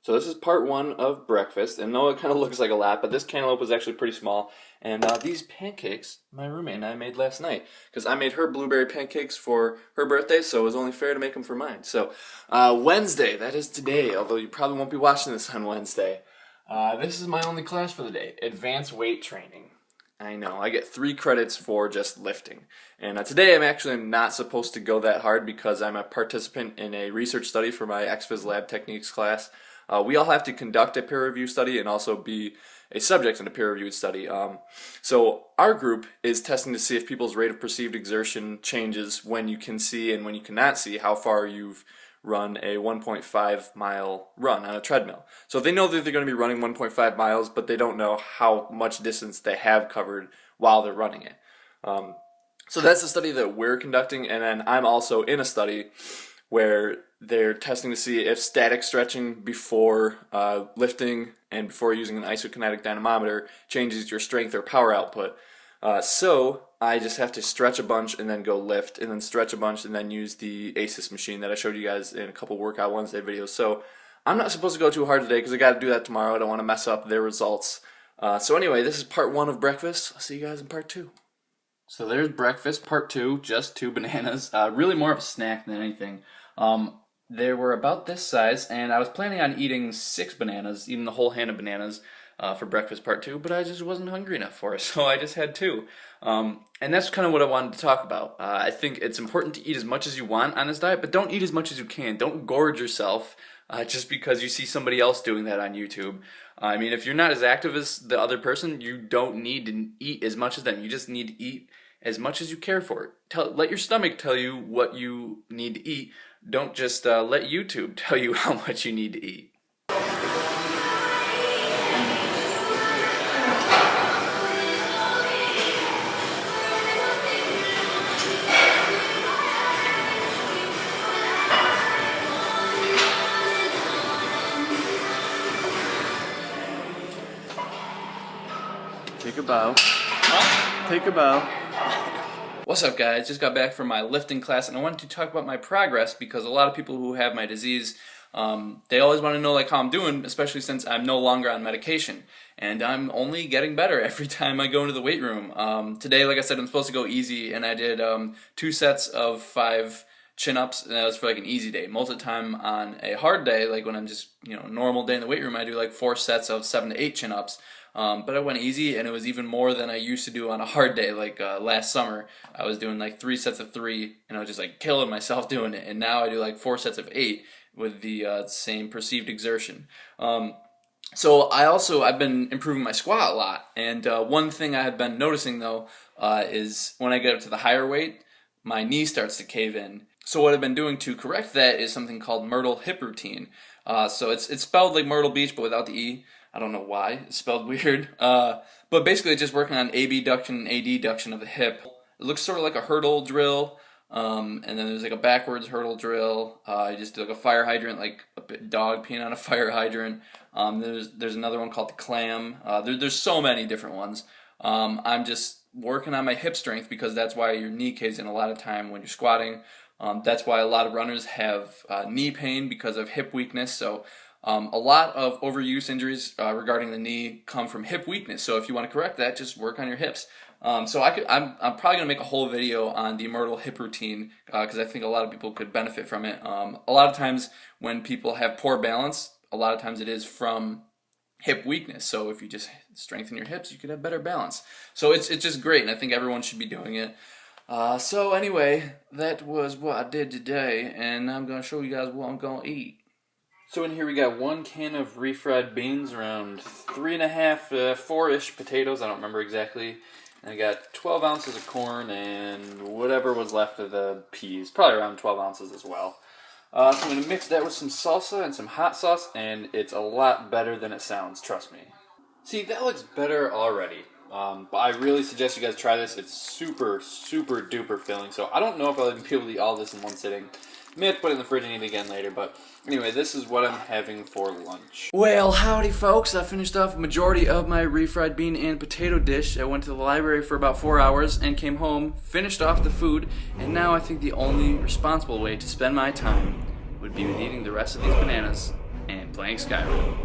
So this is part one of breakfast, and though it kind of looks like a lot, but this cantaloupe was actually pretty small. And these pancakes, my roommate and I made last night, because I made her blueberry pancakes for her birthday, so it was only fair to make them for mine. So Wednesday, that is today, although you probably won't be watching this on Wednesday. This is my only class for the day, advanced weight training. I know, I get 3 credits for just lifting. And today I'm actually not supposed to go that hard because I'm a participant in a research study for my XPhys Lab Techniques class. We all have to conduct a peer review study and also be a subject in a peer reviewed study. So our group is testing to see if people's rate of perceived exertion changes when you can see and when you cannot see how far you've run a 1.5 mile run on a treadmill. So they know that they're going to be running 1.5 miles, but they don't know how much distance they have covered while they're running it. So that's the study that we're conducting, and then I'm also in a study where they're testing to see if static stretching before lifting and before using an isokinetic dynamometer changes your strength or power output. So I just have to stretch a bunch and then go lift, and then stretch a bunch and then use the ASIS machine that I showed you guys in a couple Workout Wednesday videos. So I'm not supposed to go too hard today because I got to do that tomorrow. I don't want to mess up their results. So anyway, this is part 1 of breakfast. I'll see you guys in part 2. So there's breakfast, part 2, just 2 bananas. Really more of a snack than anything. They were about this size, and I was planning on eating 6 bananas, eating the whole hand of bananas for breakfast part 2, but I just wasn't hungry enough for it, so I just had 2. And that's kind of what I wanted to talk about. I think it's important to eat as much as you want on this diet, but don't eat as much as you can. Don't gorge yourself just because you see somebody else doing that on YouTube. I mean, if you're not as active as the other person, you don't need to eat as much as them. You just need to eat as much as you care for. Let your stomach tell you what you need to eat. Don't just let YouTube tell you how much you need to eat. Take a bow. Huh? Take a bow. What's up, guys? Just got back from my lifting class, and I wanted to talk about my progress because a lot of people who have my disease, they always want to know like how I'm doing, especially since I'm no longer on medication, and I'm only getting better every time I go into the weight room. Today, like I said, I'm supposed to go easy, and I did 2 sets of 5 chin-ups, and that was for like an easy day. Most of the time on a hard day, like when I'm just, normal day in the weight room, I do like 4 sets of 7 to 8 chin-ups. But I went easy, and it was even more than I used to do on a hard day. Like last summer, I was doing like 3 sets of 3, and I was just like killing myself doing it. And now I do like 4 sets of 8 with the same perceived exertion. So I've been improving my squat a lot. And one thing I had been noticing though is when I get up to the higher weight, my knee starts to cave in. So what I've been doing to correct that is something called Myrtle Hip Routine. So it's spelled like Myrtle Beach, but without the E. I don't know why, it's spelled weird. But basically it's just working on abduction and adduction of the hip. It looks sort of like a hurdle drill, and then there's like a backwards hurdle drill. You just do like a fire hydrant, like a dog peeing on a fire hydrant. There's another one called the clam. There's so many different ones. I'm just working on my hip strength because that's why your knee caves in a lot of time when you're squatting. That's why a lot of runners have knee pain because of hip weakness. So a lot of overuse injuries regarding the knee come from hip weakness. So if you want to correct that, just work on your hips. I'm probably going to make a whole video on the Myrtle Hip Routine because I think a lot of people could benefit from it. A lot of times when people have poor balance, a lot of times it is from hip weakness. So if you just strengthen your hips, you could have better balance. So it's just great, and I think everyone should be doing it. So anyway, that was what I did today, and I'm going to show you guys what I'm going to eat. So in here we got 1 can of refried beans, around 3.5, 4-ish potatoes, I don't remember exactly. And I got 12 ounces of corn and whatever was left of the peas, probably around 12 ounces as well. So I'm going to mix that with some salsa and some hot sauce, and it's a lot better than it sounds, trust me. See, that looks better already. But I really suggest you guys try this. It's super, super duper filling. So I don't know if I'll even be able to eat all this in one sitting. May have to put it in the fridge and eat it again later, but anyway, this is what I'm having for lunch. Well, howdy folks, I finished off a majority of my refried bean and potato dish. I went to the library for about 4 hours and came home, finished off the food, and now I think the only responsible way to spend my time would be with eating the rest of these bananas and playing Skyrim.